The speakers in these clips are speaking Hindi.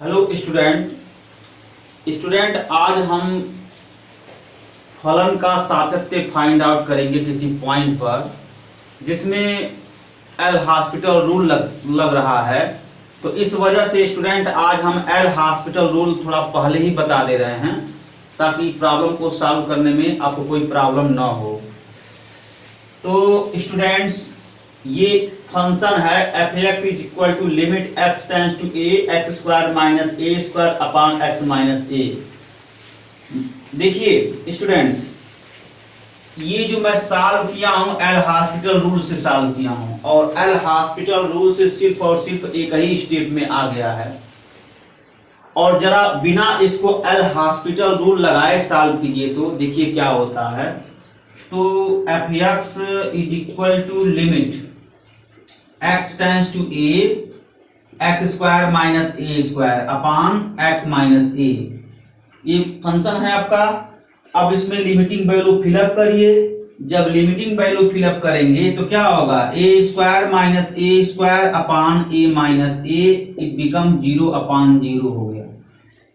हेलो स्टूडेंट आज हम फलन का सातत्य फाइंड आउट करेंगे किसी पॉइंट पर जिसमें एल हॉस्पिटल रूल लग रहा है। तो इस वजह से स्टूडेंट आज हम एल हॉस्पिटल रूल थोड़ा पहले ही बता दे रहे हैं ताकि प्रॉब्लम को सॉल्व करने में आपको कोई प्रॉब्लम ना हो। तो स्टूडेंट्स ये फंक्शन है F x is equal to limit X tends to A X square minus A square upon X minus A. देखिए स्टूडेंट्स ये जो मैं सॉल्व किया हूं एल हॉस्पिटल रूल से सॉल्व किया हूं और एल हॉस्पिटल रूल से सिर्फ और सिर्फ एक ही स्टेप में आ गया है। और जरा बिना इसको एल हॉस्पिटल रूल लगाए सॉल्व कीजिए तो देखिए क्या होता है। तो F x is equal to limit X tends to A X square minus A square upon X minus A. ये फंक्शन है आपका। अब इसमें लिमिटिंग वैल्यू फिलअप करिए। जब लिमिटिंग वैल्यू फिलअप करेंगे तो क्या होगा, A square minus A square upon A minus A, it become 0 upon 0 हो गया।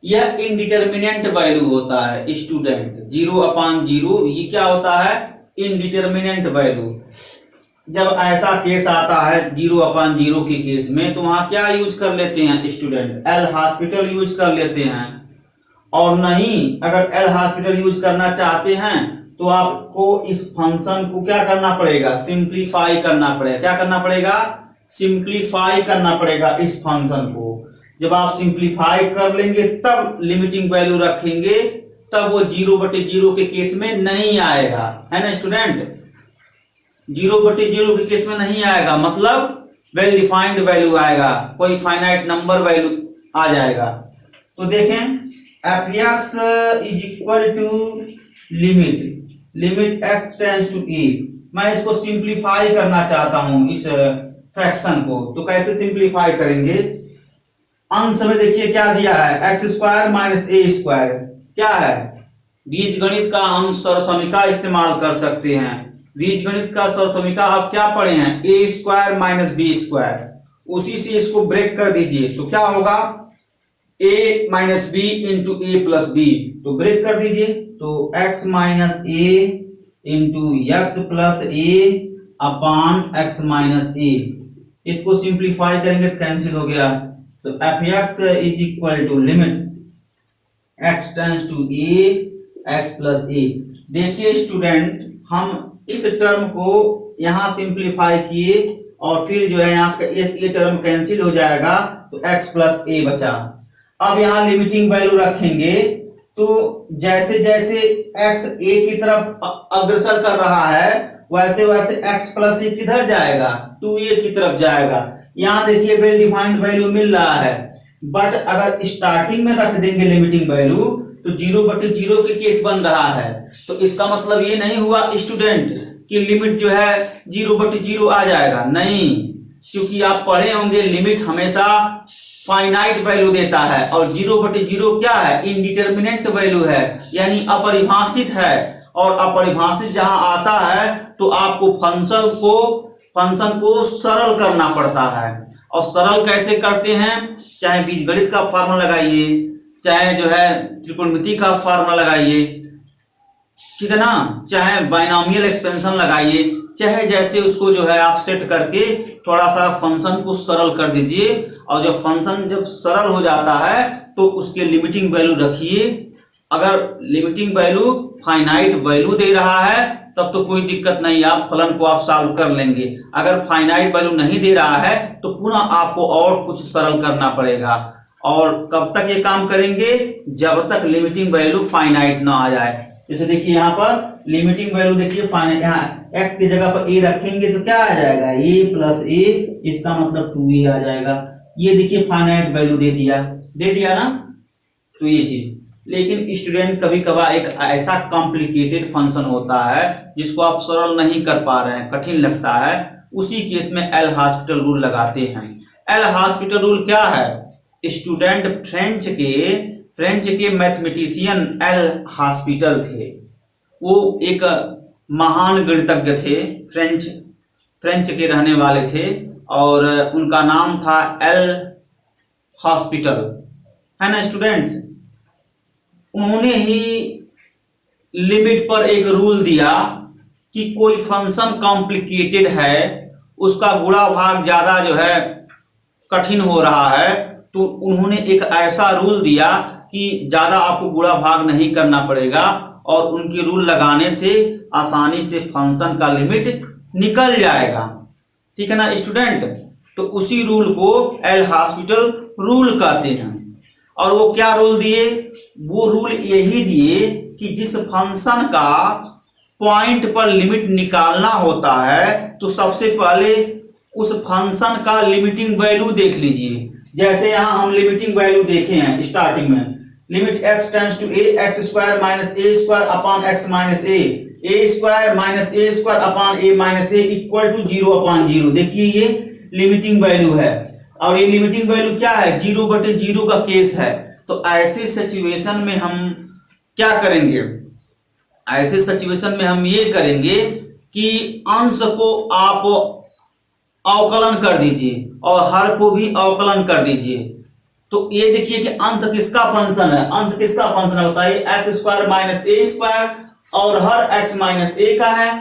यह इनडिटर्मिनेंट वैल्यू होता है स्टूडेंट। 0 अपॉन 0 ये क्या होता है, इनडिटर्मिनेंट वैल्यू। जब ऐसा केस आता है 0 अपॉन 0 के केस में तो वहां क्या यूज कर लेते हैं स्टूडेंट, एल हॉस्पिटल यूज कर लेते हैं। और नहीं अगर एल हॉस्पिटल यूज करना चाहते हैं तो आपको इस फंक्शन को क्या करना पड़ेगा, सिंप्लीफाई करना पड़ेगा। क्या करना पड़ेगा, सिंप्लीफाई करना पड़ेगा इस फंक्शन को। जब आप सिंप्लीफाई कर लेंगे तब लिमिटिंग वैल्यू रखेंगे तब वो 0/0 के केस में नहीं आएगा, है ना स्टूडेंट। 0/0 के केस में नहीं आएगा, मतलब वेल डिफाइंड वैल्यू आएगा, कोई फाइनाइट नंबर वैल्यू आ जाएगा। तो देखें F x is equal to limit X tends to A. मैं इसको सिंप्लीफाई करना चाहता हूं इस फ्रैक्शन को, तो कैसे सिंप्लीफाई करेंगे। अंश में देखिए क्या दिया है, x square minus A square. क्या है, बीजगणित का हम सरसमीका इस्तेमाल कर सकते हैं। बीजगणित का सरसमीका आप क्या पढ़े हैं, ए स्क्वायर माइनस बी स्क्वायर। उसी से इसको ब्रेक कर दीजिए तो क्या होगा, a minus B into A plus B. तो ब्रेक कर दीजिए तो x minus A into X plus A upon X minus A. इसको सिंप्लीफाई करेंगे तो कैंसिल हो गया। तो F x is equal to limit X tends to A X plus A. देखिए स्टूडेंट हम इस टर्म को यहां सिंप्लीफाई किए और फिर जो है यहाँ ये टर्म कैंसिल हो जाएगा तो x प्लस ए बचा। अब यहाँ लिमिटिंग वैल्यू रखेंगे तो जैसे जैसे x a की तरफ अग्रसर कर रहा है वैसे वैसे x प्लस ए किधर जाएगा, 2a की तरफ जाएगा। यहाँ देखिए वेल डिफाइंड वैल्यू मिल रहा है, बट अगर स्टार्टिंग में रख देंगे लिमिटिंग वैल्यू तो 0/0 के केस बन रहा है। तो इसका मतलब ये नहीं हुआ स्टूडेंट कि लिमिट जो है 0/0 आ जाएगा, नहीं। क्योंकि आप पढ़े होंगे लिमिट हमेशा फाइनाइट वैल्यू देता है और 0/0 क्या है, इनडिटर्मिनेंट वैल्यू है, यानी अपरिभाषित है। और अपरिभाषित जहां आता है तो आपको फंक्शन को सरल करना पड़ता है। और सरल कैसे करते हैं, चाहे बीजगणित का फॉर्मूला लगाइए, चाहे जो है त्रिकोणमिति का फॉर्मूला लगाइए, ठीक है ना, चाहे बाइनोमियल एक्सपेंशन लगाइए, चाहे जैसे उसको जो है आप सेट करके थोड़ा सा फंक्शन को सरल कर दीजिए। और जब फंक्शन जब सरल हो जाता है तो उसके लिमिटिंग वैल्यू रखिए। अगर लिमिटिंग वैल्यू फाइनाइट वैल्यू दे रहा है तब तो कोई दिक्कत नहीं, आप फलन को आप सॉल्व कर लेंगे। अगर फाइनाइट वैल्यू नहीं दे रहा है तो पुनः आपको और कुछ सरल करना पड़ेगा। और कब तक ये काम करेंगे, जब तक लिमिटिंग वैल्यू फाइनाइट ना आ जाए। जैसे देखिए यहाँ पर लिमिटिंग वैल्यू देखिए फाइनाइट, यहाँ x की जगह पर a रखेंगे तो क्या आ जाएगा, a प्लस a, इसका मतलब 2a आ जाएगा। ये देखिए फाइनाइट वैल्यू दे दिया ना, तो ये चीज। लेकिन स्टूडेंट कभी कभार एक ऐसा कॉम्प्लिकेटेड फंक्शन होता है जिसको आप सरल नहीं कर पा रहे हैं, कठिन लगता है, उसी केस में एल हॉस्पिटल रूल लगाते हैं। एल हॉस्पिटल रूल क्या है स्टूडेंट, फ्रेंच के मैथमेटिशियन एल हॉस्पिटल थे। वो एक महान गणितज्ञ थे, फ्रेंच के रहने वाले थे और उनका नाम था एल हॉस्पिटल। है ना स्टूडेंट्स। उन्होंने ही लिमिट पर एक रूल दिया कि कोई फंक्शन कॉम्प्लिकेटेड है, उसका गुणा भाग ज्यादा जो है कठिन हो रहा है, तो उन्होंने एक ऐसा रूल दिया कि ज्यादा आपको गुणा भाग नहीं करना पड़ेगा और उनके रूल लगाने से आसानी से फंक्शन का लिमिट निकल जाएगा। ठीक है ना स्टूडेंट। तो उसी रूल को एल हॉस्पिटल रूल कहते हैं। और वो क्या रूल दिए? वो रूल यही दिए कि जिस फंक्शन का पॉइंट पर लिमिट निकालना होता है तो सबसे पहले उस फंक्शन का लिमिटिंग वैल्यू देख लीजिए। जैसे यहां हम लिमिटिंग वैल्यू देखे हैं स्टार्टिंग में, limit x tends to a x square minus a square upon x minus a square minus a square upon a minus a equal to 0 upon 0। देखिए ये लिमिटिंग वैल्यू है और ये लिमिटिंग वैल्यू क्या है? 0/0 का केस है। तो ऐसे सिचुएशन में हम क्या करेंगे? ऐसे सिचुएशन में हम ये करेंगे कि अंश को आप अवकलन कर दीजिए और हर को भी अवकलन कर दीजिए। तो ये देखिए कि अंश किसका फंक्शन है? अंश किसका फंक्शन है बताइए? X square minus A square और हर x माइनस ए का है।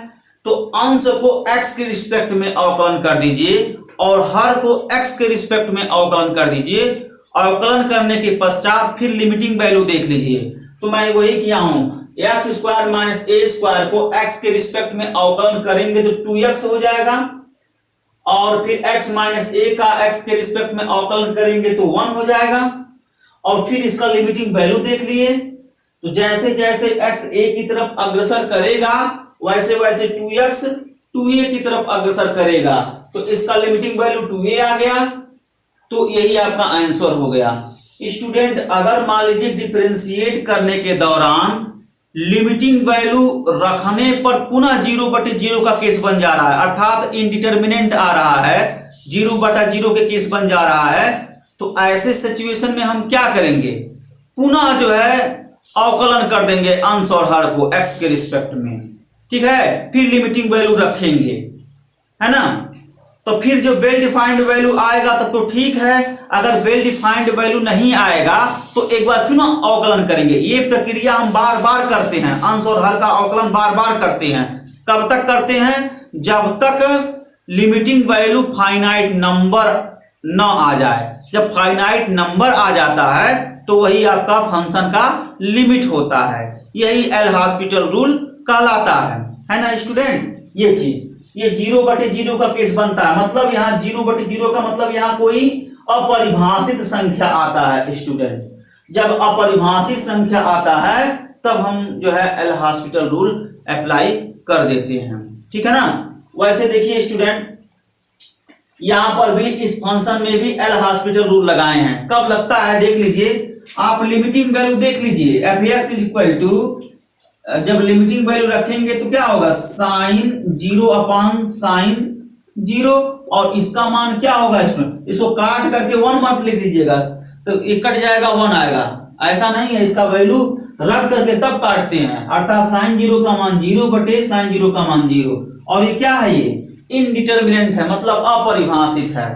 तो अंश को x के रिस्पेक्ट में अवकलन कर दीजिए और हर को x के रिस्पेक्ट में अवकलन कर दीजिए। अवकलन करने के पश्चात फिर लिमिटिंग वैल्यू देख लीजिए। तो मैं वही किया हूं, x square minus A square को x के रिस्पेक्ट में अवकलन करेंगे तो 2x हो जाएगा और फिर x माइनस ए का x के रिस्पेक्ट में अवकलन करेंगे तो 1 हो जाएगा। और फिर इसका लिमिटिंग वैल्यू देख लिए। तो जैसे जैसे x a की तरफ अग्रसर करेगा वैसे वैसे 2x 2a की तरफ अग्रसर करेगा। तो इसका लिमिटिंग वैल्यू 2a आ गया। तो यही आपका आंसर हो गया। स्टूडेंट अगर मान लीजिए डिफरेंशिएट करने के दौरान लिमिटिंग वैल्यू रखने पर पुनः 0/0 का केस बन जा रहा है, अर्थात इनडिटरमिनेंट आ रहा है, 0/0 के केस बन जा रहा है, तो ऐसे सिचुएशन में हम क्या करेंगे? पुनः जो है अवकलन कर देंगे अंश और हर को x के रिस्पेक्ट में। ठीक है, फिर लिमिटिंग वैल्यू रखेंगे, है ना। तो फिर जो वेल डिफाइंड वैल्यू आएगा तब तो ठीक है, अगर वेल डिफाइंड वैल्यू नहीं आएगा तो एक बार फिर अवकलन करेंगे। ये प्रक्रिया हम बार बार करते हैं, अंश और हर का अवकलन बार बार करते हैं। कब तक करते हैं? जब तक लिमिटिंग वैल्यू फाइनाइट नंबर न आ जाए। जब फाइनाइट नंबर आ जाता है तो वही आपका फंक्शन का लिमिट होता है। यही एल हॉस्पिटल रूल कहलाता है ना स्टूडेंट। ये चीज ये 0/0 का केस बनता है, मतलब यहाँ 0/0 का मतलब यहाँ कोई अपरिभाषित संख्या आता है स्टूडेंट। जब अपरिभाषित संख्या आता है तब हम जो है एल हॉस्पिटल रूल अप्लाई कर देते हैं। ठीक है ना। वैसे देखिए स्टूडेंट यहां पर भी इस फंक्शन में भी एल हॉस्पिटल रूल लगाए हैं। कब लगता है देख लीजिए, आप लिमिटिंग वैल्यू देख लीजिए। fx इक्वल टू, जब लिमिटिंग वैल्यू रखेंगे तो क्या होगा? साइन 0 अपॉन साइन 0 और इसका मान क्या होगा? इसको काट करके 1 मत लिख दीजिएगा तो ये कट जाएगा, 1 आएगा। ऐसा नहीं है, इसका वैल्यू रख करके तब काटते हैं, अर्थात साइन 0 का मान 0/साइन 0 का मान 0। और ये क्या है? ये इनडिटरमिनेंट है, मतलब अपरिभाषित है।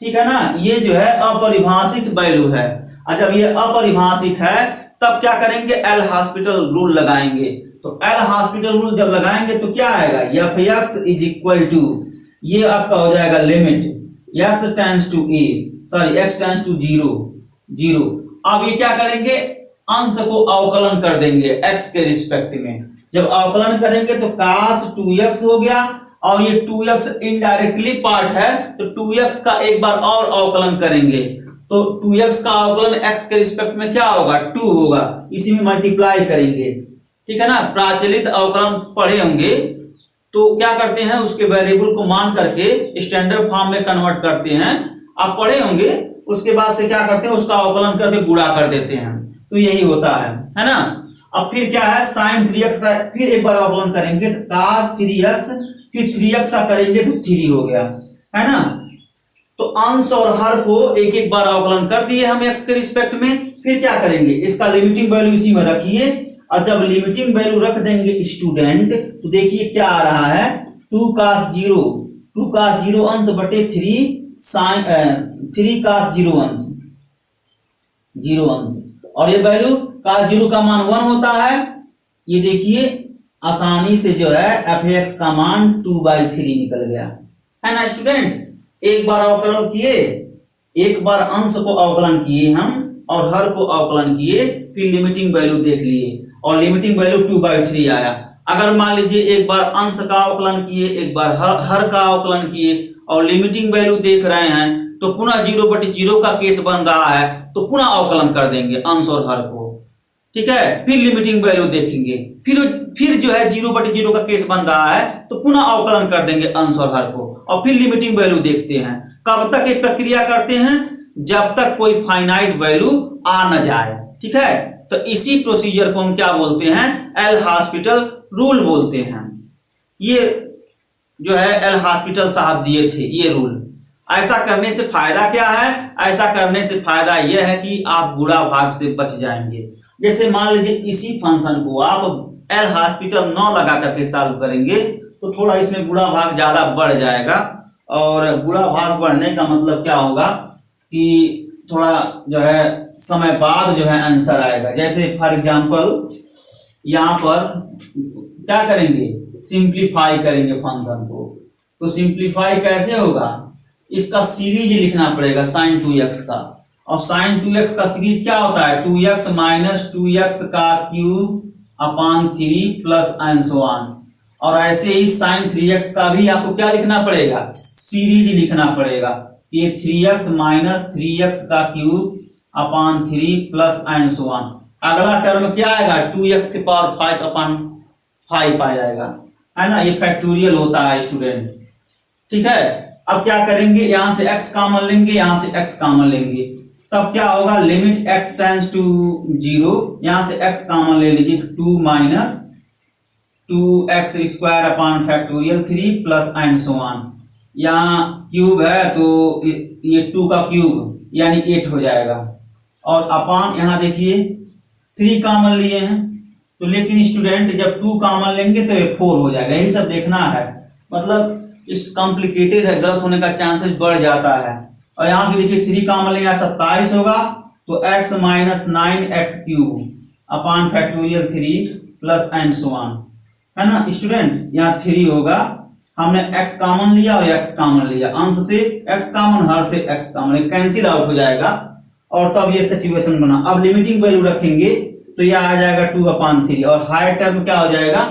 ठीक है ना। ये जो है अपरिभाषित वैल्यू है। और जब ये अपरिभाषित है तब क्या करेंगे? एल हॉस्पिटल रूल लगाएंगे। तो एल हॉस्पिटल रूल जब लगाएंगे तो क्या आएगा? fx इज इक्वल टू, ये आपका हो जाएगा limit x tends to a, sorry x tends to 0। अब ये क्या करेंगे? अंश को अवकलन कर देंगे x के रिस्पेक्ट में। जब अवकलन करेंगे तो cos 2x हो गया और ये 2x इनडायरेक्टली पार्ट है तो 2x का एक बार और अवकलन करेंगे तो 2x का अवकलन x के रिस्पेक्ट में क्या होगा? 2 होगा। इसी में मल्टीप्लाई करेंगे। ठीक है ना। प्राचलित अवकलन पढ़े होंगे तो क्या करते हैं? उसके वेरिएबल को मान करके स्टैंडर्ड फॉर्म में कन्वर्ट करते हैं। आप पढ़े होंगे। उसके बाद से क्या करते हैं? उसका अवकलन करके गुणा कर देते हैं। तो यही होता है ना। अब फिर क्या है? साइन 3x का फिर एक बार अवकलन करेंगे तो cos 3x, फिर 3x का करेंगे तो 3 हो गया, है ना। तो अंश और हर को एक एक बार अवकलन कर दिए हम x के रिस्पेक्ट में। फिर क्या करेंगे? इसका लिमिटिंग वैल्यू इसी में रखिए और जब लिमिटिंग वैल्यू रख देंगे स्टूडेंट तो देखिए क्या आ रहा है? 2 cos 0 अंश बटे 3 cos 0 अंश। जीरो अंश, और ये वैल्यू cos जीरो का मान 1 होता है। ये देखिए आसानी से जो है एफ एक्स का मान 2/3 निकल गया है ना स्टूडेंट। एक बार अवकलन किए, एक बार अंश को अवकलन किए हम और हर को अवकलन किए, फिर लिमिटिंग वैल्यू देख लिए और लिमिटिंग वैल्यू 2/3 आया। अगर मान लीजिए एक बार अंश का अवकलन किए, एक बार हर का अवकलन किए और लिमिटिंग वैल्यू देख रहे हैं, तो पुनः 0/0 का केस बन रहा है, तो पुनः अवकलन कर देंगे अंश और हर को, ठीक है। फिर लिमिटिंग वैल्यू देखेंगे, फिर जो है 0/0 का केस बन रहा है, तो पुनः अवकलन कर देंगे अंश और हर को, और फिर लिमिटिंग वैल्यू देखते हैं। कब तक ये प्रक्रिया करते हैं? जब तक कोई फाइनाइट वैल्यू आ न जाए, ठीक है। तो इसी प्रोसीजर को हम क्या बोलते हैं? एल हॉस्पिटल रूल बोलते हैं। ये जो है एल हॉस्पिटल साहब दिए थे ये रूल। ऐसा करने से फायदा क्या है? ऐसा करने से फायदा यह है कि आप बुरा भाग से बच जाएंगे। जैसे मान लीजिए इसी फंक्शन को आप एल हॉस्पिटल 9 लगा करके सॉल्व करेंगे, तो थोड़ा इसमें बुरा भाग ज्यादा बढ़ जाएगा, और बुरा भाग बढ़ने का मतलब क्या होगा कि थोड़ा जो है समय बाद जो है आंसर आएगा। जैसे फॉर एग्जांपल यहाँ पर क्या करेंगे? सिंप्लीफाई करेंगे फंक्शन को। तो सिंप्लीफाई कैसे होगा? इसका सीरीज लिखना पड़ेगा sin 2x का, और sin 2x का सीरीज क्या होता है? 2x माइनस 2x का cube upon 3 plus and so on. और ऐसे ही sin 3x का भी आपको क्या लिखना पड़ेगा? सीरीज लिखना पड़ेगा कि 3x माइनस 3x का cube upon 3 plus and so on. अगला टर्म क्या आएगा? 2x की पावर 5 अपॉन 5 आ जाएगा, है ना। ये फैक्टोरियल होता है स्टूडेंट, ठीक है। अब क्या करेंगे? यहां से x कॉमन लेंगे, यहां से x कॉमन लेंगे, तब क्या होगा? लिमिट x टेंड्स टू 0, यहां से x कॉमन ले लीजिए, 2 minus 2x square upon factorial 3 plus and so on. यहाँ क्यूब है तो ये 2 का क्यूब यानी 8 हो जाएगा, और अपॉन यहाँ देखिए 3 कॉमन लिए हैं, तो लेकिन स्टूडेंट जब 2 कॉमन लेंगे तो ये 4 हो जाएगा। यही सब देखना है, मतलब इस कॉम्प्लिकेटेड है, गलत होने का चांसेस बढ़ जाता है। और यहाँ पे देखिए 3 कॉमन लेंगे, 27 होगा, तो x minus 9x cube upon factorial 3 plus and so on, है ना स्टूडेंट। यहाँ 3 होगा, हमने x कॉमन लिया और x कॉमन लिया, अंश से x कॉमन, हर से x कॉमन, कैंसिल आउट हो जाएगा, और तब ये सिचुएशन बना। अब लिमिटिंग वैल्यू रखेंगे तो यह आ जाएगा 2/3, और हायर टर्म क्या हो जाएगा?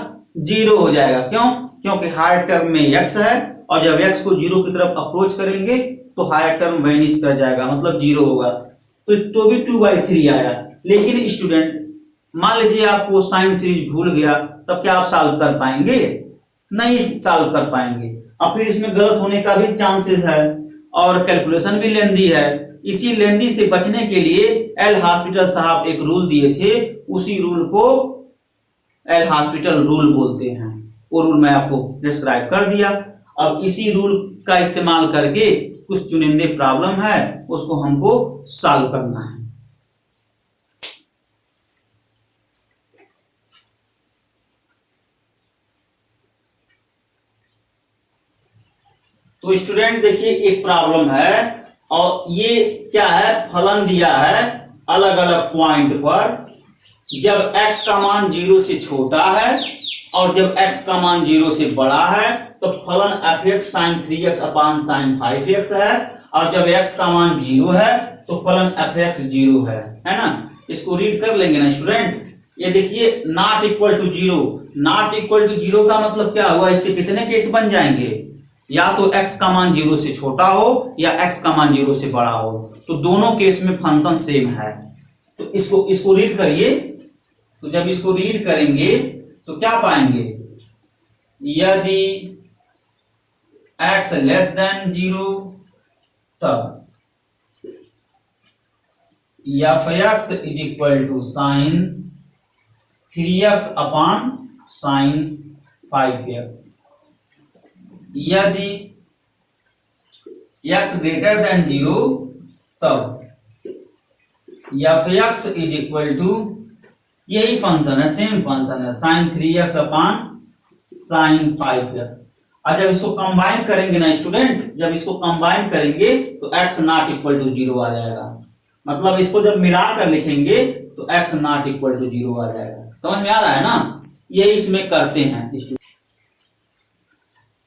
0 हो जाएगा। क्यों? क्योंकि हायर टर्म में x है, और जब x को 0 की तरफ अप्रोच करेंगे तो हायर टर्म वैनिश कर जाएगा, मतलब 0 होगा। तो भी 2/3 आया। लेकिन स्टूडेंट मान लीजिए आपको साइन सीरीज भूल गया, तब क्या आप सॉल्व कर पाएंगे? नहीं सॉल्व कर पाएंगे, और फिर इसमें गलत होने का भी चांसेस है, और कैलकुलेशन भी लेंदी है। इसी लेंदी से बचने के लिए एल हॉस्पिटल साहब एक रूल दिए थे, उसी रूल को एल हॉस्पिटल रूल बोलते हैं। वो रूल मैं आपको डिस्क्राइब कर दिया। अब इसी रूल का इस्तेमाल करके कुछ चुनिंदे प्रॉब्लम है, उसको हमको सॉल्व करना है। तो स्टूडेंट देखिए एक प्रॉब्लम है, और ये क्या है? फलन दिया है अलग अलग पॉइंट पर, जब x का मान 0 से छोटा है और जब x का मान 0 से बड़ा है, तो फलन f(x sin 3x upon sin 5x है, और जब x का मान 0 है तो फलन f(x 0 है ना। इसको रीड कर लेंगे ना स्टूडेंट। ये देखिए not equal to 0, not equal to 0 का मतलब क्या हुआ? इसके कितने केस बन जाएंगे? या तो x का मान 0 से छोटा हो या x का मान 0 से बड़ा हो, तो दोनों केस में फंक्शन सेम है। तो इसको रीड करिए। तो जब इसको रीड करेंगे तो क्या पाएंगे? यदि x लेस देन 0 तब f(x) is equal to sine 3x upon sine 5x। यदि x ग्रेटर देन 0 तब f(x) इज इक्वल टू, यही फंक्शन है, सेम फंक्शन है, sine 3x upon sine 5x। और जब इसको कंबाइन करेंगे ना स्टूडेंट, जब इसको कंबाइन करेंगे तो x नॉट इक्वल टू 0 आ जाएगा। मतलब इसको जब मिला कर लिखेंगे तो x नॉट इक्वल टू 0 आ जाएगा। समझ में आ रहा है ना? ये इसमें करते हैं स्टूडेंट,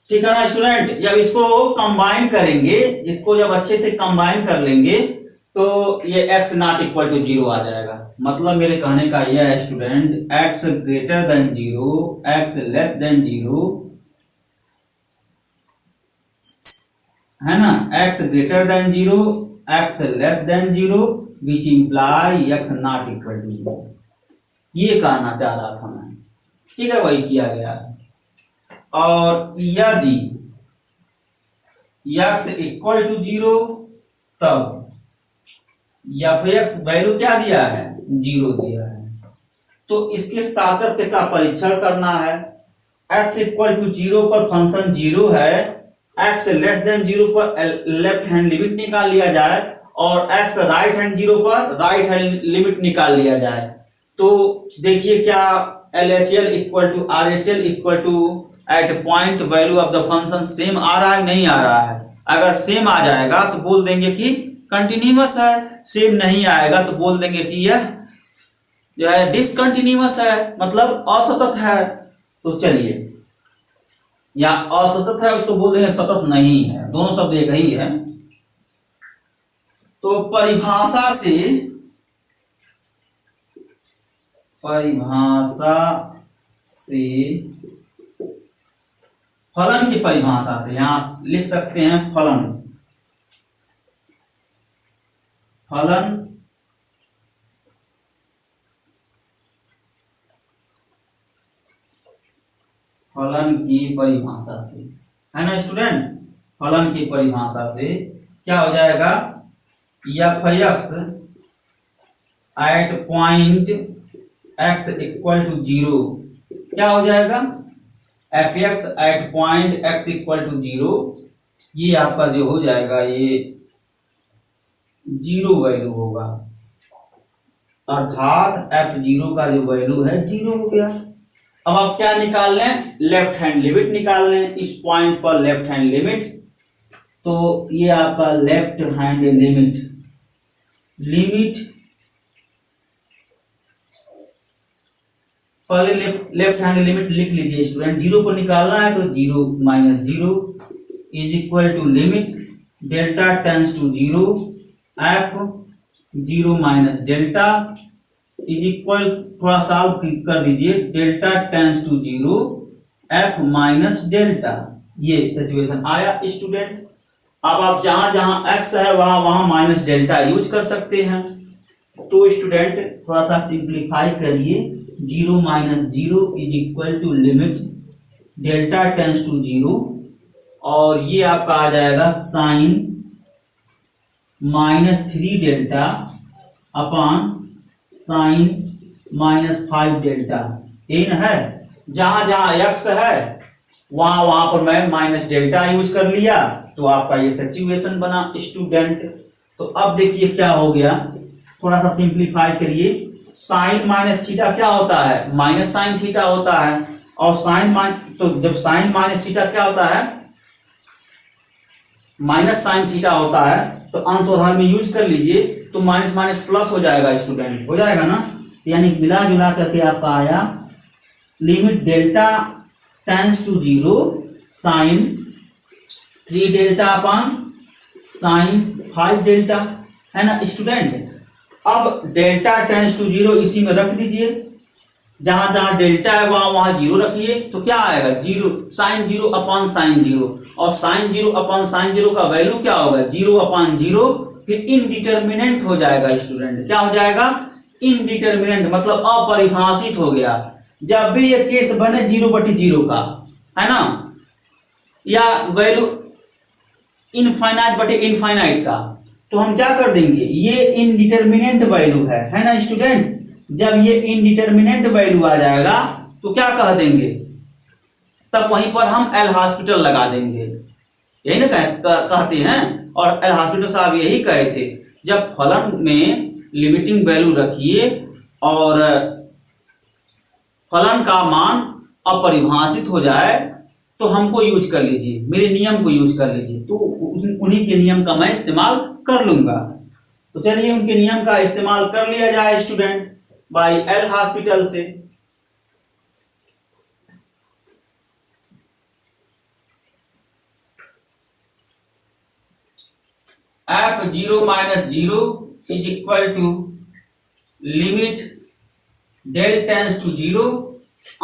ठीक है ना स्टूडेंट? जब इसको कंबाइन करेंगे, इसको जब अच्छे से कंबाइन कर लेंगे तो ये x नॉट इक्वल टू 0 आ जाएगा। मतलब मेरे कहने का यह है student, x greater than 0, x less than 0, है ना, x greater than 0, x less than 0, which imply x not equal to 0। ये कहना चाह रहा था मैं, ठीक है, वही किया गया है। और यदि x इक्वल टू 0 तब f(x) वैल्यू क्या दिया है? 0 दिया है। तो इसके सातत्य का परीक्षण करना है। x इक्वल टू 0 पर फंक्शन 0 है, x लेस देन 0 पर लेफ्ट हैंड लिमिट निकाल लिया जाए और x राइट हैंड 0 पर राइट हैंड लिमिट निकाल लिया जाए। तो देखिए क्या LHL equal to RHL equal to at point value of the function same आ रहा है, नहीं आ रहा है? अगर सेम आ जाएगा तो बोल देंगे कि कंटिन्यूअस है, सेम नहीं आएगा तो बोल देंगे कि यह जो है डिसकंटिन्यूअस है, मतलब असतत है। तो चलिए, या असतत है उसको बोल देंगे सतत नहीं है, दोनों शब्द एक ही है। तो परिभाषा से फलन की परिभाषा से यहां लिख सकते हैं फलन की परिभाषा से, है ना स्टूडेंट? फलन की परिभाषा से क्या हो जाएगा? f(x) at point x equal to 0 क्या हो जाएगा? f(x) at point x equal to 0, ये आपका जो हो जाएगा ये 0 वैल्यू होगा, अर्थात f(0) का जो वैल्यू है 0 हो गया। अब आप क्या निकाल लें? लेफ्ट हैंड लिमिट निकाल लें, इस पॉइंट पर लेफ्ट हैंड लिमिट। तो ये आपका लेफ्ट हैंड लिमिट पहले लेफ्ट हैंड लिमिट लिख लीजिए स्टूडेंट। 0 को निकालना है तो 0 minus 0 is equal to limit delta tends to 0 f 0 minus delta is equal, थोड़ा सॉल्व कर दीजिए, delta tends to 0 f minus delta. ये सिचुएशन आया स्टूडेंट। अब आप जहां जहां x है वहां वहां माइनस डेल्टा यूज कर सकते हैं। तो स्टूडेंट थोड़ा सा सिंप्लीफाई करिए, 0 minus 0 is equal to limit delta tends to 0, और ये आपका आ जाएगा sine minus 3 delta upon sine minus 5 delta. यही ना है? जहां जहां x है वहां वहां पर मैं माइनस डेल्टा यूज कर लिया, तो आपका ये सिचुएशन बना स्टूडेंट। तो अब देखिए क्या हो गया, थोड़ा सा सिंप्लीफाई करिए। साइन माइनस थीटा क्या होता है? माइनस साइन थीटा होता है। और तो जब साइन माइनस थीटा क्या होता है? माइनस साइन थीटा होता है। तो अंश और हर में यूज कर लीजिए, तो माइनस माइनस प्लस हो जाएगा स्टूडेंट, हो जाएगा ना? यानी मिला जुला करके आपका आया limit delta tends to 0 sine 3 delta upon sine 5 delta, है ना स्टूडेंट? अब डेल्टा टेंस टू 0 इसी में रख दीजिए, जहां जहां डेल्टा है वहां वहां 0 रखिए, तो क्या आएगा? 0 साइन 0 अपॉन साइन 0, और साइन 0 अपॉन साइन 0 का वैल्यू क्या होगा? 0 अपॉन 0, फिर इनडिटर्मिनेंट हो जाएगा स्टूडेंट। क्या हो जाएगा? इनडिटर्मिनेंट, मतलब अपरिभाषित हो गया। जब भी ये केस बने 0/0 का, है ना, या वैल्यू इनफाइनाइट बटे इनफाइनाइट का, तो हम क्या कर देंगे? ये इनडिटर्मिनेंट वैल्यू है ना स्टूडेंट? जब ये इनडिटर्मिनेंट वैल्यू आ जाएगा तो क्या कह देंगे? तब वहीं पर हम एल हॉस्पिटल लगा देंगे, यही ना कहते हैं। और एल हॉस्पिटल साहब यही कहे थे, जब फलन में लिमिटिंग वैल्यू रखिए और फलन का मान अपरिभाषित हो जाए तो हमको यूज कर लीजिए, मेरे नियम को यूज कर लीजिए, तो उन्हीं के नियम का मैं इस्तेमाल कर लूंगा। तो चलिए उनके नियम का इस्तेमाल कर लिया जाए स्टूडेंट बाय एल हॉस्पिटल से। F zero minus zero is equal to limit del tends to zero.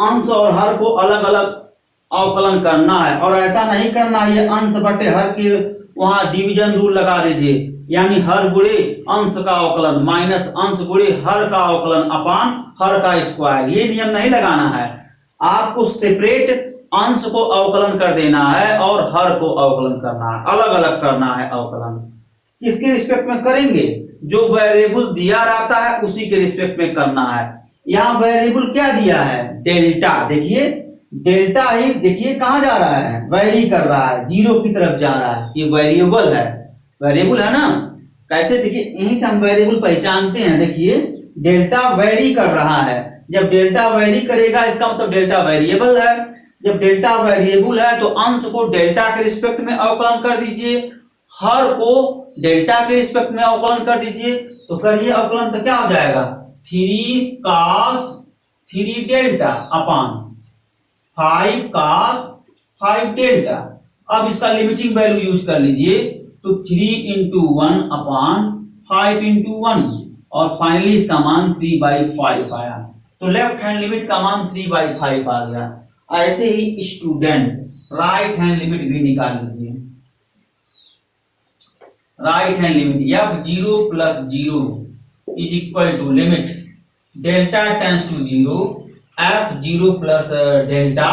अंश और हर को अलग अलग अवकलन करना है, और ऐसा नहीं करना है ये अंश बटे हर के वहां डिवीजन रूल लगा दीजिए, यानी हर गुणे अंश का अवकलन माइनस अंश गुणे हर का अवकलन अपान हर का स्क्वायर, ये नियम नहीं लगाना है। आपको सेपरेट अंश को अवकलन कर देना है और हर को अवकलन करना है, अलग अलग करना है अवकलन। किसके रिस्पेक्ट में करेंगे? जो वेरिएबल दिया रहता है उसी के रिस्पेक्ट में करना है। यहाँ वेरिएबल क्या दिया है? डेल्टा। देखिए डेल्टा ही देखिए कहाँ जा रहा है, वेरी कर रहा है, जीरो की तरफ जा रहा है। ये वेरिएबल है, वेरिएबल है ना। कैसे? देखिए यहीं से हम वेरिएबल पहचानते हैं। देखिए डेल्टा वेरी कर रहा है, जब डेल्टा वेरी करेगा इसका मतलब डेल्टा वेरिएबल है। जब डेल्टा वेरिएबल है तो अंश को डेल्टा के रिस्पेक्ट में अवकलन कर दीजिए, हर को डेल्टा के रिस्पेक्ट में अवकलन कर दीजिए। तो करिए अवकलन, तो क्या हो जाएगा? 3 cos 3 delta upon 5 cos 5 delta. अब इसका लिमिटिंग वैल्यू यूज कर लीजिए, तो 3 इंटू 1 अपान 5 इंटू 1, और फाइनली इसका मान 3/5 आया। तो लेफ्ट हैंड लिमिट का मान 3/5 आ गया। ऐसे ही स्टूडेंट राइट हैंड लिमिट भी निकाल लीजिए। Right hand limit f 0 plus 0 is equal to limit delta tends to 0 f 0 plus delta,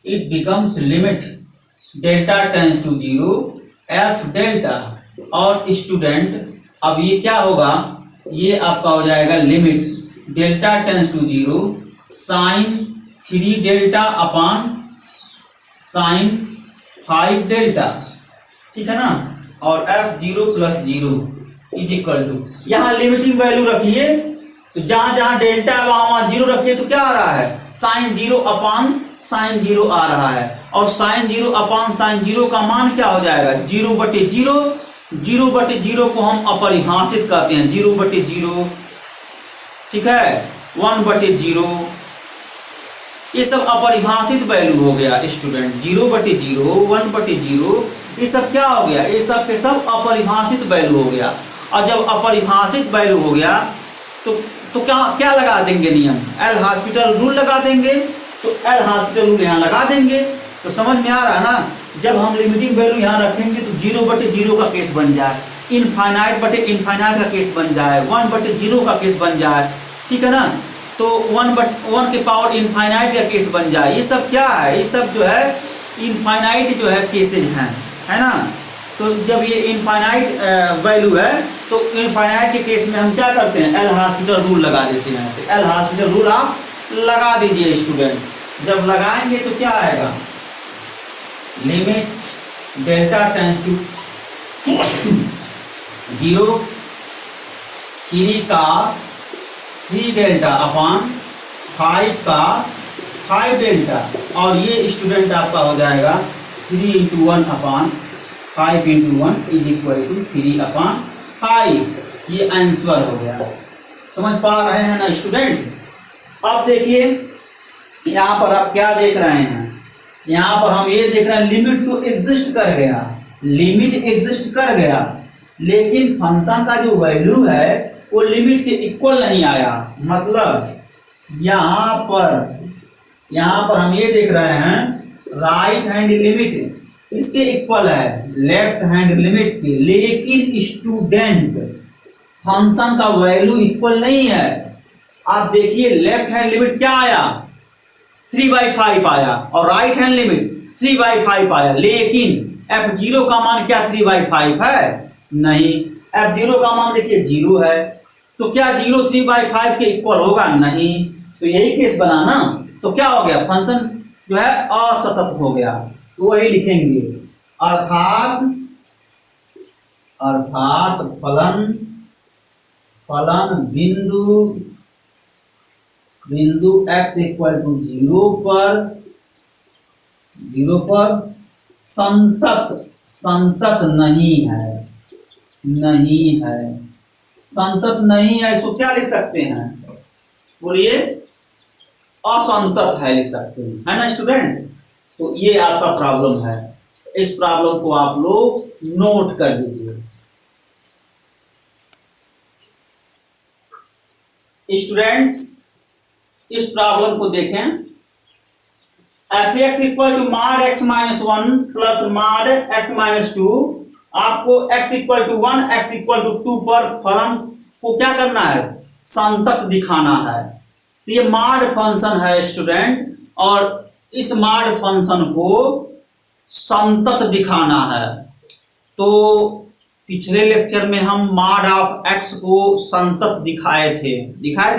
it becomes limit delta tends to 0 f delta. और स्टूडेंट अब ये क्या होगा? ये आपका हो जाएगा limit delta tends to 0 sine 3 delta upon sine 5 delta, ठीक है ना। और f 0 plus 0 is equal to, यहाँ लिमिटिंग वैल्यू रखिए, तो जहां जहां डेल्टा है वहां 0 रखिए, तो क्या आ रहा है? साइन 0 अपान साइन 0 आ रहा है। और साइन 0 अपान साइन 0 का मान क्या हो जाएगा? 0/0। 0/0 को हम अपरिभाषित कहते हैं, 0/0, ठीक है, 1/0, ये सब अपरिभाषित वैल्यू हो गया स्टूडेंट। 0/0, 1/0, ये सब क्या हो गया? ये सब के सब अपरिभाषित वैल्यू हो गया। और जब अपरिभाषित वैल्यू हो गया तो क्या क्या लगा देंगे नियम? एल हॉस्पिटल रूल लगा देंगे। तो एल हॉस्पिटल रूल यहाँ लगा देंगे। तो समझ में आ रहा है ना? जब हम लिमिटिंग वैल्यू यहाँ रखेंगे तो 0/0 का केस बन जाए, इनफाइनाइट बटे इनफाइनाइट का केस बन जाए, 1/0 का केस बन जाए, ठीक है ना। तो 1 के पावर इनफाइनाइट का केस बन जाए। ये सब क्या है? ये सब जो है इनफाइनाइट जो है केसेज हैं, है ना। तो जब ये इनफाइनाइट वैल्यू है तो इनफाइनाइट के केस में हम क्या करते हैं? एल हॉस्पिटल रूल लगा देते हैं। तो एल हॉस्पिटल रूल आप लगा दीजिए स्टूडेंट। जब लगाएंगे तो क्या आएगा? Limit delta tends to 0 3 cos 3 delta upon 5 cos 5 delta. और ये स्टूडेंट आपका हो जाएगा 3 into 1 upon 5 into 1 is equal to 3/5। ये आंसर हो गया। समझ पा रहे हैं ना स्टूडेंट? अब देखिए यहाँ पर आप क्या देख रहे हैं? यहाँ पर हम ये देख रहे हैं लिमिट तो एग्जिस्ट कर गया, लिमिट एग्जिस्ट कर गया, लेकिन फंक्शन का जो वैल्यू है वो लिमिट के इक्वल नहीं आया। मतलब यहाँ पर हम ये देख रहे हैं राइट हैंड लिमिट इसके इक्वल है लेफ्ट हैंड लिमिट के, लेकिन स्टूडेंट फंक्शन का वैल्यू इक्वल नहीं है। आप देखिए लेफ्ट हैंड लिमिट क्या आया? 3/5 आया, और राइट हैंड लिमिट 3/5 आया, लेकिन f0 का मान क्या 3/5 है? नहीं, f0 का मान देखिए 0 है। तो क्या 0 3/5 के इक्वल होगा? नहीं। तो यही केस बना ना। तो क्या हो गया? फंक्शन जो है असतत हो गया। तो वही लिखेंगे, अर्थात फलन बिंदु x इक्वल टू 0 पर संतत नहीं है। संतत नहीं है, इसको क्या लिख सकते हैं, बोलिए, असंतत है लिख सकते हैं, है ना स्टूडेंट। तो ये आपका प्रॉब्लम है, इस प्रॉब्लम को आप लोग नोट कर लीजिए। स्टूडेंट्स इस प्रॉब्लम को देखें, F x equal to mod x minus one plus mod x minus two. आपको x equal to one, x equal to two पर फलन को क्या करना है, संतत दिखाना है। तो ये माड फंक्शन है स्टूडेंट, और इस माड फंक्शन को संतत दिखाना है। तो पिछले लेक्चर में हम माड ऑफ x को संतत दिखाए थे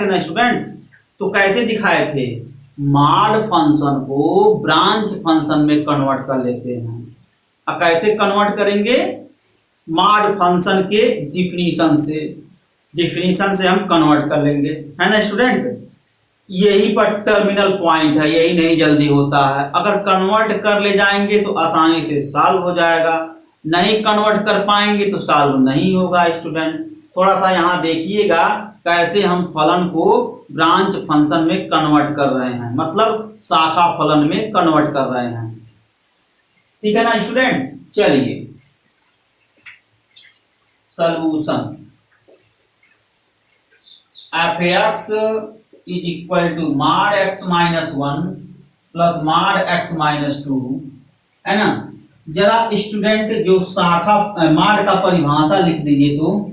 ना स्टूडेंट। तो कैसे दिखाए थे, माड फंक्शन को ब्रांच फंक्शन में कन्वर्ट कर लेते हैं। अब कैसे कन्वर्ट करेंगे, माड फंक्शन के डिफिनीशन से हम कन्वर्ट कर लेंगे, है ना स्टूडेंट। यही पर टर्मिनल पॉइंट है, यही नहीं जल्दी होता है। अगर कन्वर्ट कर ले जाएंगे तो आसानी से सॉल्व हो जाएगा, नहीं कन्वर्ट कर पाएंगे तो सॉल्व नहीं होगा स्टूडेंट। थोड़ा सा यहाँ देखिएगा कैसे हम फलन को ब्रांच फंक्शन में कन्वर्ट कर रहे हैं, मतलब शाखा फलन में कन्वर्ट कर रहे हैं, ठीक है ना स्टूडेंट। चलिए solution, f x is equal to mod x minus one plus mod x minus two, है ना। जरा स्टूडेंट जो शाखा माड का परिभाषा लिख दीजिए। तो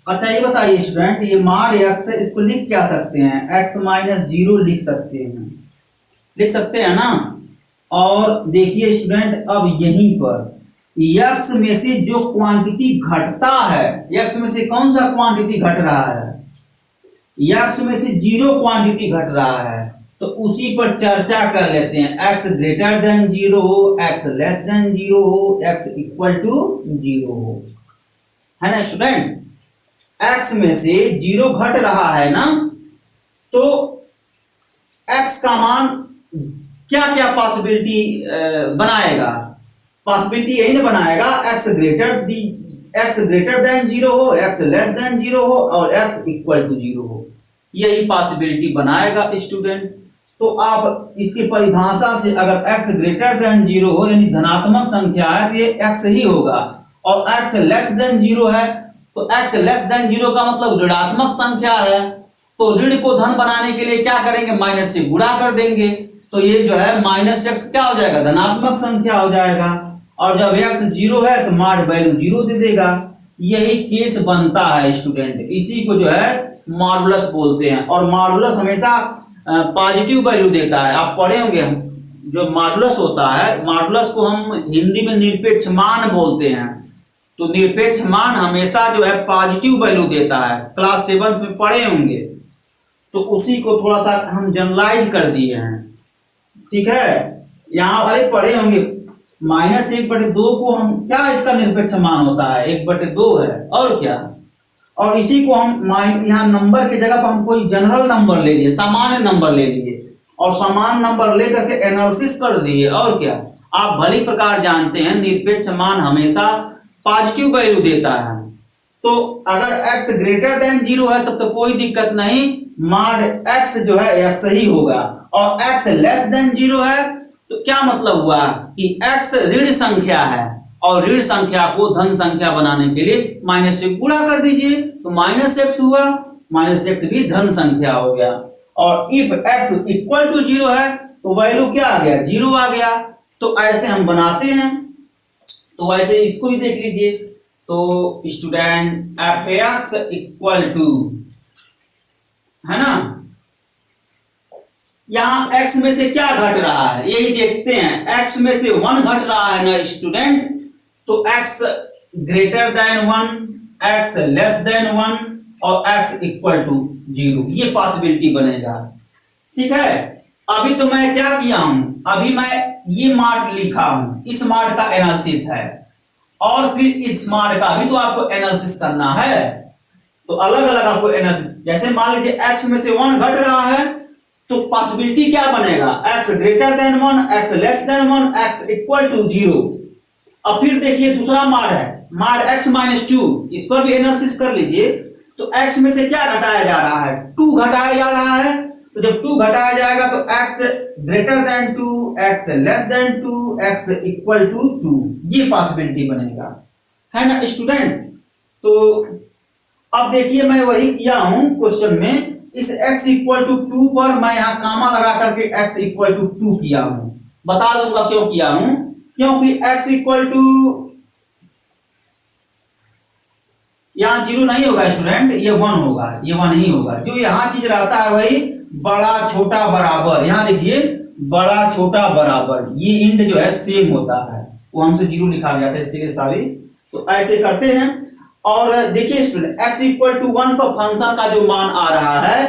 अच्छा ये बताइए स्टूडेंट, ये माड एक्स है, इसको लिख क्या सकते हैं, एक्स माइनस जीरो लिख सकते हैं ना। और देखिए स्टूडेंट, अब यहीं पर x में से जो क्वांटिटी घटता है, x में से कौन सा क्वांटिटी घट रहा है, x में से जीरो क्वांटिटी घट रहा है। तो उसी पर चर्चा कर लेते हैं, x ग्रेटर देन जीरो हो, x लेस देन जीरो हो, x इक्वल टू जीरो हो, है ना स्टूडेंट। x में से जीरो घट रहा है ना, तो x का मान क्या क्या पॉसिबिलिटी बनाएगा, पॉसिबिलिटी यही ना बनाएगा, x ग्रेटर देन जीरो हो, x लेस देन जीरो हो और x इक्वल टू जीरो हो, यही पॉसिबिलिटी बनाएगा स्टूडेंट। तो आप इसकी परिभाषा से अगर x ग्रेटर देन जीरो हो यानी धनात्मक संख्या है तो ये x ही होगा, और x लेस देन जीरो है तो x लेस देन जीरो का मतलब ऋणात्मक संख्या है। तो ऋण को धन बनाने के लिए क्या करेंगे, माइनस से गुणा कर देंगे। तो ये जो है माइनस एक्स क्या हो जाएगा, धनात्मक संख्या हो जाएगा। और जब x जीरो है तो माड वैल्यू जीरो दे देगा। यही केस बनता है स्टूडेंट, इसी को जो है मॉडुलस बोलते हैं। और मॉडुलस हमेशा पॉजिटिव वैल्यू देता है। आप पढ़े होंगे, जो मॉडुलस होता है, मॉडुलस को हम हिंदी में निरपेक्ष मान बोलते हैं। तो निरपेक्ष मान हमेशा जो है पॉजिटिव वैल्यू देता है, क्लास 7 में पढ़े होंगे। तो उसी को थोड़ा सा हम जनरलाइज कर दिए हैं, ठीक है। यहाँ वाले पढ़े होंगे माइनस 1/2 को हम क्या, इसका निरपेक्ष मान होता है 1/2 है, और क्या। और इसी को हम यहाँ नंबर की जगह पर हम कोई जनरल नंबर ले लिए, सामान्य नंबर ले लिए, और समान नंबर लेकर के एनालिसिस कर दिए, और क्या। आप भली प्रकार जानते हैं निरपेक्ष मान हमेशा पॉजिटिव वैल्यू देता है। तो अगर x ग्रेटर देन जीरो है तब तो कोई दिक्कत नहीं, माड x जो है x ही होगा। और x लेस देन जीरो है तो क्या मतलब हुआ कि x ऋण संख्या है, और ऋण संख्या को धन संख्या बनाने के लिए माइनस से गुणा कर दीजिए, तो माइनस एक्स हुआ, माइनस एक्स भी धन संख्या हो गया। और if x equal to zero है तो वैल्यू क्या आ गया, जीरो आ गया। तो ऐसे हम बनाते हैं। तो वैसे इसको भी देख लीजिए। तो student f x equal to, है ना, यहां x में से क्या घट रहा है यही देखते हैं। x में से 1 घट रहा है ना स्टूडेंट, तो x greater than 1, x less than 1 और x इक्वल टू 0, ये पॉसिबिलिटी बनेगा, ठीक है। अभी तो मैं क्या किया हूं, अभी मैं ये मार्क लिखा हूं, इस मार्क का एनालिसिस है, और फिर इस मार्क का भी तो आपको एनालिसिस करना है। तो अलग अलग आपको एनालिसिस, जैसे मान लीजिए x में से 1 घट रहा है तो पॉसिबिलिटी क्या बनेगा, x greater than 1, x less than 1, x equal to 0। अब फिर देखिए दूसरा माड है, माड x माइनस टू, इस पर भी एनालिसिस कर लीजिए। तो x में से क्या घटाया जा रहा है, 2 घटाया जा रहा है। तो जब 2 घटाया जाएगा तो x greater than 2, x less than 2, x equal to 2, ये पॉसिबिलिटी बनेगा, है ना स्टूडेंट। तो अब देखिए मैं वही किया हूं क्वेश्चन में, इस x इक्वल टू 2 पर मैं यहां कामा लगा करके x इक्वल टू 2 किया हूं। बता दूंगा क्यों किया हूं, क्योंकि x इक्वल टू यहां 0 नहीं होगा स्टूडेंट, ये 1 होगा, ये 1 ही होगा। जो यहां चीज रहता है वही बड़ा छोटा बराबर, यहां देखिए बड़ा छोटा बराबर, ये इंड जो है सेम होता है, वो हमसे 0 लिखा गया था इसके लिए सारी। तो ऐसे करते हैं। और देखिए स्टूडेंट x इक्वल टू 1 पर फंक्शन का जो मान आ रहा है,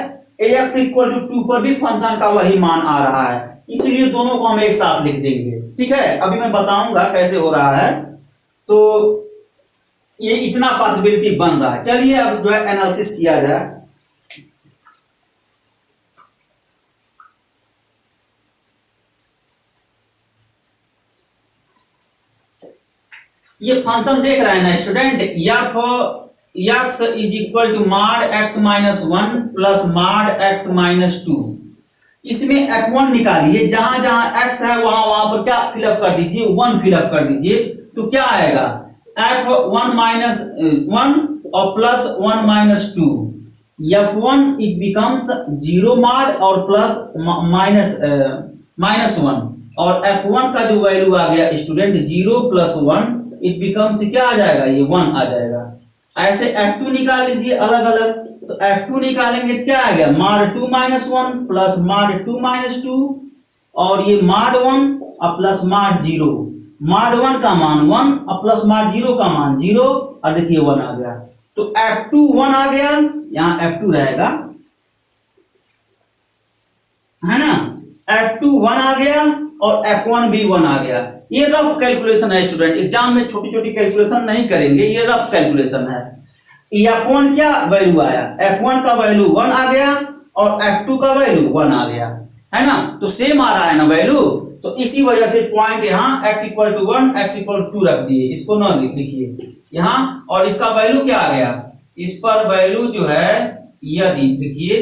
ax इक्वल टू 2 पर भी फंक्शन का वही मान आ रहा है, इसलिए दोनों को हम एक साथ लिख देंगे। ठीक है, अभी मैं बताऊंगा कैसे हो रहा है। तो ये इतना पॉसिबिलिटी बन रहा है। चलिए अब जो है एनालिसिस किया जाए। ये फंक्शन देख रहे हैं ना student, x is equal to mod x minus 1 plus mod x minus 2। इसमें f1 निकालिए, जहां जहां x है वहां वहां पर क्या फिलअप कर दीजिए, 1 फिलअप कर दीजिए। तो क्या आएगा, f1 माइनस 1 और plus 1 minus 2, f1 it becomes 0 माड और प्लस माइनस 1, और f1 का जो वैल्यू आ गया स्टूडेंट 0 प्लस 1, इट बिकम्स क्या आ जाएगा, ये 1 आ जाएगा। ऐसे f2 निकाल लीजिए अलग अलग। तो f2 निकालेंगे क्या आ गया, माड 2 माइनस 1 प्लस माड 2 माइनस 2, और ये माड 1 और प्लस माड 0, माड 1 का मान 1 और प्लस माड 0 का मान 0, और देखिए 1 आ गया। तो f2 1 आ गया, यहां f2 रहेगा, है ना, f2 1 आ गया और f1 भी 1 आ गया। ये रफ कैलकुलेशन है स्टूडेंट, एग्जाम में छोटी छोटी कैलकुलेशन नहीं करेंगे, ये रफ कैलकुलेशन है। f1 क्या वैल्यू आया, f1 का वैल्यू 1 आ गया और f2 का वैल्यू 1 आ गया, है ना। तो सेम आ रहा है ना वैल्यू, तो इसी वजह से पॉइंट यहाँ x equal to 1 x equal to 2 रख दिए, इसको न लिखिए यहाँ। और इसका वैल्यू क्या आ गया, इस पर वैल्यू जो है यदि देखिए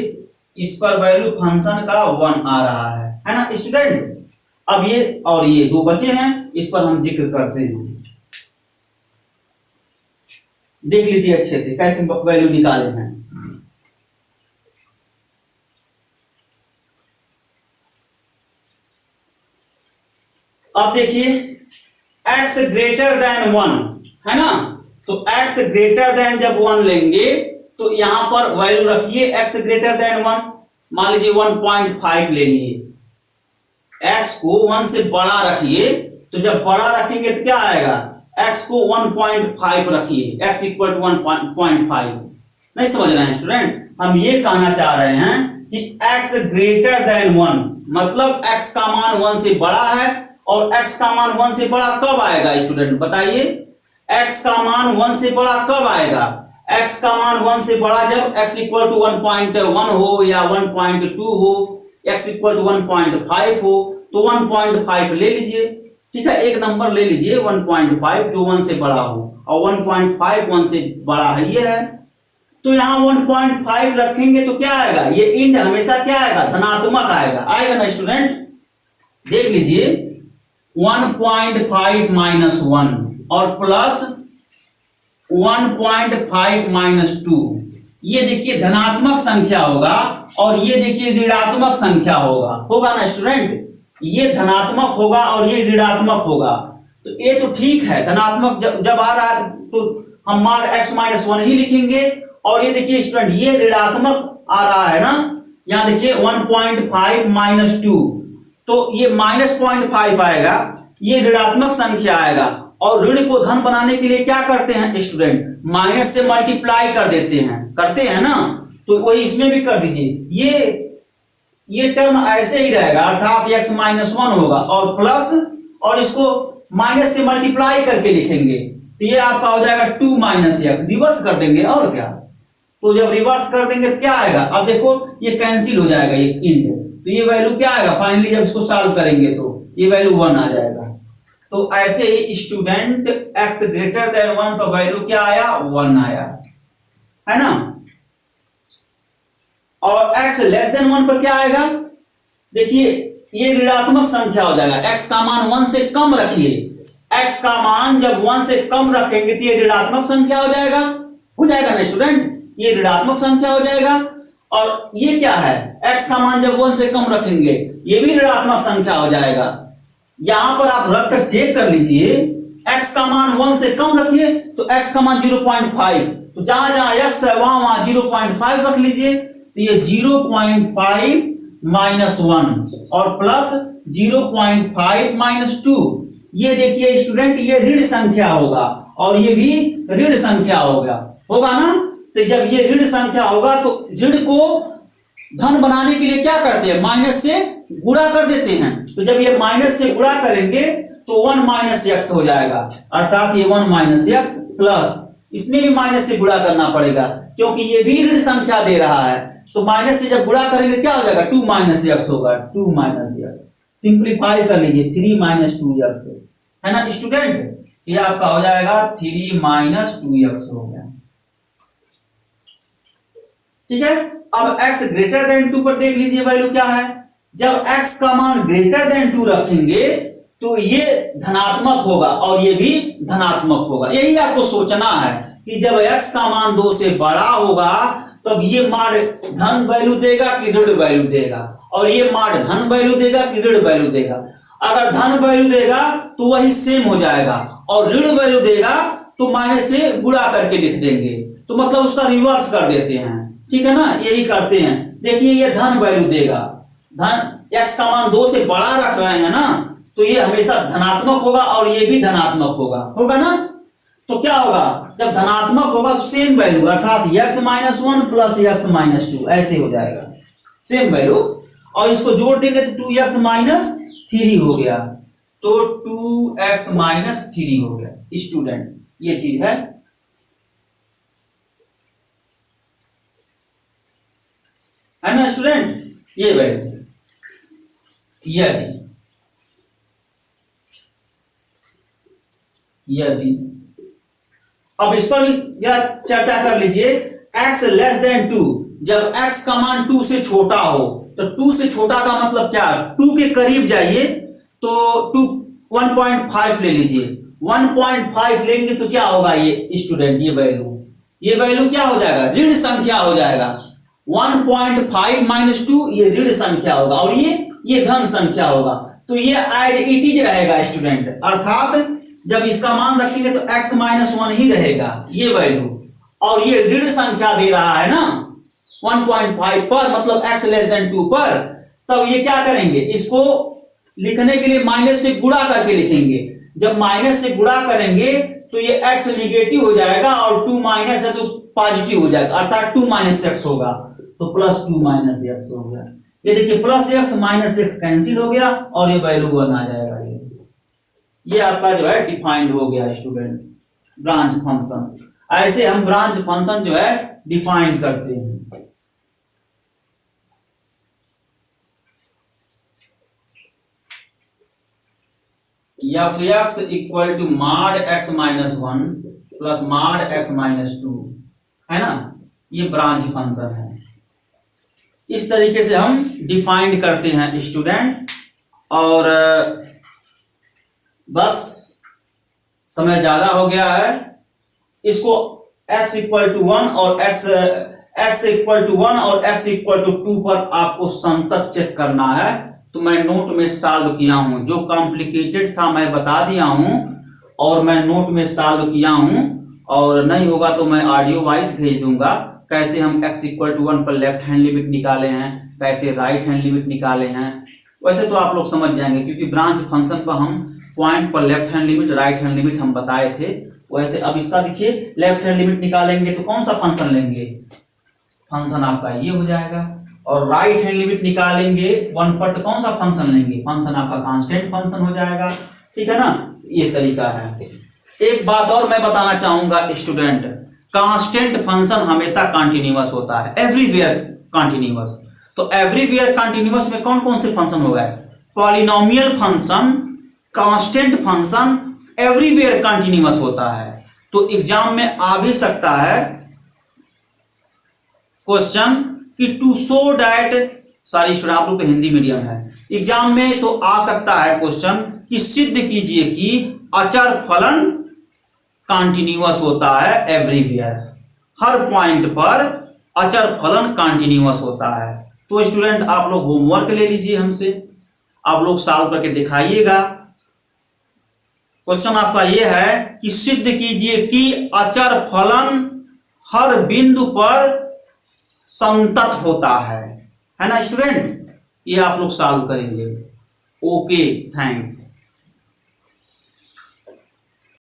इस पर वैल्यू फंक्शन का 1 आ रहा है ना स्टूडेंट। अब ये और ये दो बचे हैं, इस पर हम जिक्र करते हैं, देख लीजिए अच्छे से कैसे वैल्यू निकाले हैं। अब देखिए x ग्रेटर देन 1, है ना, तो x ग्रेटर देन जब 1 लेंगे तो यहां पर वैल्यू रखिए x ग्रेटर देन 1, मान लीजिए 1.5 ले लिए, x को 1 से बड़ा रखिए। तो जब बड़ा रखेंगे तो क्या आएगा, x को 1.5 रखिए, x इक्वल टू 1.5। नहीं समझ रहे हैं स्टूडेंट, हम ये कहना चाह रहे हैं कि x ग्रेटर देन 1 मतलब x का मान 1 से बड़ा है, और x का मान 1 से बड़ा कब आएगा स्टूडेंट बताइए, x का मान 1 से बड़ा कब आएगा, x का मान 1 से बड़ा जब x इक्वल टू 1.1 हो या 1.2 हो, x इक्वल टू 1.5 हो, तो 1.5 ले लीजिए। ठीक है, एक नंबर ले लीजिए 1.5 जो 1 से बड़ा हो, और 1.5 1 से बड़ा है ये है। तो यहाँ 1.5 रखेंगे तो क्या आएगा, ये इंड हमेशा क्या आएगा, धनात्मक आएगा, आएगा ना स्टूडेंट। देख लीजिए 1.5 माइनस 1 और प्लस 1.5 माइनस 2, ये देखिए धनात्मक संख्या होगा, और ये देखिए ऋणात्मक संख्या होगा ना स्टूडेंट, ये धनात्मक होगा और ये ऋणात्मक होगा। तो ये तो ठीक है, धनात्मक जब आ रहा है तो हम मान x माइनस 1 ही लिखेंगे, और ये देखिए स्टूडेंट ये ऋणात्मक आ रहा है ना, यहाँ देखिए 1.5 माइनस 2, तो ये माइनस 0.5 आएगा, ये ऋणात्मक संख्या आएगा। और ऋण को धन बनाने के लिए क्या करते हैं स्टूडेंट, माइनस से मल्टीप्लाई कर देते हैं, करते हैं ना, तो वही इसमें भी कर दीजिए। ये टर्म ऐसे ही रहेगा, अर्थात x माइनस 1 होगा और प्लस, और इसको माइनस से मल्टीप्लाई करके लिखेंगे, तो ये आपका हो जाएगा 2 माइनस x, रिवर्स कर देंगे और क्या। तो जब रिवर्स कर देंगे तो क्या आएगा, अब देखो ये कैंसिल हो जाएगा ये इंड, तो ये वैल्यू क्या आएगा फाइनली जब इसको सॉल्व करेंगे तो ये वैल्यू 1 आ जाएगा, तो ऐसे ही स्टूडेंट x ग्रेटर देन 1 पर वैल्यू क्या आया, 1 आया, है ना। और x लेस देन 1 पर क्या आएगा, देखिए ये ऋणात्मक संख्या हो जाएगा। x का मान 1 से कम रखिए, x का मान जब 1 से कम रखेंगे तो ये ऋणात्मक संख्या हो जाएगा ना स्टूडेंट, ये ऋणात्मक संख्या हो जाएगा। और ये क्या है, x का मान जब 1 से कम रखेंगे ये भी ऋणात्मक संख्या हो जाएगा। यहां पर आप रखकर चेक कर लीजिए, x का मान 1 से कम रखिए तो x का मान 0.5, तो जहां जहां x है वहां वहां 0.5 रख लीजिए, तो ये 0.5 माइनस 1 और प्लस 0.5 माइनस 2, ये देखिए स्टूडेंट ये ऋण संख्या होगा और ये भी ऋण संख्या होगा ना। तो जब ये ऋण संख्या होगा तो ऋण को धन बनाने के लिए क्या करते हैं, माइनस से गुणा कर देते हैं। तो जब ये माइनस से गुणा करेंगे तो 1 माइनस एक्स हो जाएगा, अर्थात ये 1 माइनस एक्स प्लस इसमें भी माइनस से गुणा करना पड़ेगा क्योंकि ये भी ऋण संख्या दे रहा है। तो माइनस से जब गुणा करेंगे क्या हो जाएगा, 2 माइनस एक्स होगा, 2 माइनस एक्स। सिंप्लीफाई कर लीजिए, 3 माइनस 2 एक्स, है ना स्टूडेंट। ये आपका हो जाएगा 3 माइनस 2 एक्स हो गया, ठीक है। अब x ग्रेटर देन 2 पर देख लीजिए वैल्यू क्या है। जब x का मान ग्रेटर देन 2 रखेंगे तो ये धनात्मक होगा और ये भी धनात्मक होगा। यही आपको सोचना है कि जब x का मान 2 से बड़ा होगा तब ये मान धन वैल्यू देगा कि ऋण वैल्यू देगा, और ये मान धन वैल्यू देगा कि ऋण वैल्यू देगा। अगर धन वैल्यू देगा तो वही सेम हो जाएगा और ऋण वैल्यू देगा तो माइनस से गुणा करके लिख देंगे, तो मतलब उसका रिवर्स कर देते हैं, ठीक है ना, यही करते हैं। देखिए ये धन वैल्यू देगा, धन x का मान 2 से बड़ा रख रहे हैं ना, तो ये हमेशा धनात्मक होगा और ये भी धनात्मक होगा ना। तो क्या होगा, जब धनात्मक होगा तो सेम वैल्यू अर्थात x minus 1 plus x minus 2 ऐसे हो जाएगा, सेम वैल्यू। और इसको जोड़ देंगे तो 2x माइनस 3 हो गया, तो 2x माइनस 3 हो गया स्टूडेंट, ये चीज है ना स्टूडेंट। ये वैल्यू यदि अब इस पर भी चर्चा कर लीजिए। x लेस देन 2, जब x का मान 2 से छोटा हो, तो 2 से छोटा का मतलब क्या, 2 के करीब जाइए तो 1.5 ले लीजिए, 1.5 लेंगे तो क्या होगा ये स्टूडेंट, ये वैल्यू क्या हो जाएगा, ऋण संख्या हो जाएगा। 1.5 माइनस 2 ये ऋण संख्या होगा और ये धन संख्या होगा, तो ये एज इट इज रहेगा स्टूडेंट, अर्थात जब इसका मान रखेंगे तो x माइनस 1 ही रहेगा ये वैल्यू, और ये ऋण संख्या दे रहा है ना 1.5 पर, मतलब x लेस देन 2 पर, तब ये क्या करेंगे, इसको लिखने के लिए माइनस से गुणा करके लिखेंगे। जब माइनस से गुणा करेंगे तो ये x निगेटिव हो जाएगा और 2 माइनस है तो पॉजिटिव हो जाएगा, अर्थात 2 माइनस एक्स होगा, तो प्लस 2 माइनस एक्स हो गया। ये देखिए plus x minus x cancel हो गया और ये वैल्यू 1 आ जाएगा। ये आपका जो है डिफाइंड हो गया स्टूडेंट ब्रांच फंक्शन। ऐसे हम ब्रांच फंक्शन जो है डिफाइन करते हैं। F x equal to mod x minus 1 plus mod x minus 2, है ना, ये ब्रांच फंक्शन है। इस तरीके से हम डिफाइन करते हैं स्टूडेंट। और बस समय ज्यादा हो गया है, इसको x इक्वल टू 1 और x इक्वल टू 1 और x इक्वल टू 2 पर आपको सम तक चेक करना है। तो मैं नोट में सॉल्व किया हूं, जो कॉम्प्लिकेटेड था मैं बता दिया हूं और मैं नोट में सॉल्व किया हूं, और नहीं होगा तो मैं ऑडियो वॉइस भेज दूंगा। कैसे हम x इक्वल टू 1 पर लेफ्ट हैंड लिमिट निकाले हैं, कैसे राइट हैंड लिमिट निकाले हैं, वैसे तो आप लोग समझ जाएंगे क्योंकि ब्रांच फंक्शन पर हम पॉइंट पर left hand limit right hand limit हम बताए थे। वैसे अब इसका देखिए लेफ्ट हैंड लिमिट निकालेंगे तो कौन सा फंक्शन लेंगे, फंक्शन आपका ये हो जाएगा, और राइट हैंड लिमिट निकालेंगे 1 पर तो कौन सा फंक्शन लेंगे, फंक्शन आपका कांस्टेंट फंक्शन हो जाएगा, ठीक है ना। ये तरीका है। एक बात और मैं बताना चाहूंगा स्टूडेंट, कांस्टेंट फंक्शन हमेशा कंटिन्यूअस होता है, एवरीवेयर कंटिन्यूअस। तो एवरीवेयर कंटिन्यूअस में कौन कौन से फंक्शन हो गए, polynomial function, constant function everywhere continuous होता है। तो एग्जाम में आ भी सकता है क्वेश्चन कि to show that, sorry student आप लोग तो हिंदी मीडियम है, एग्जाम में तो आ सकता है क्वेश्चन कि सिद्ध कीजिए कि अचर फलन कंटिन्यूअस होता है एवरीवेयर, हर पॉइंट पर अचर फलन कंटिन्यूअस होता है। तो स्टूडेंट आप लोग होमवर्क ले लीजिए हमसे, आप लोग सॉल्व करके दिखाइएगा। क्वेश्चन आपका यह है कि सिद्ध कीजिए कि अचर फलन हर बिंदु पर संतत होता है ना स्टूडेंट, ये आप लोग सॉल्व करेंगे। Okay, thanks.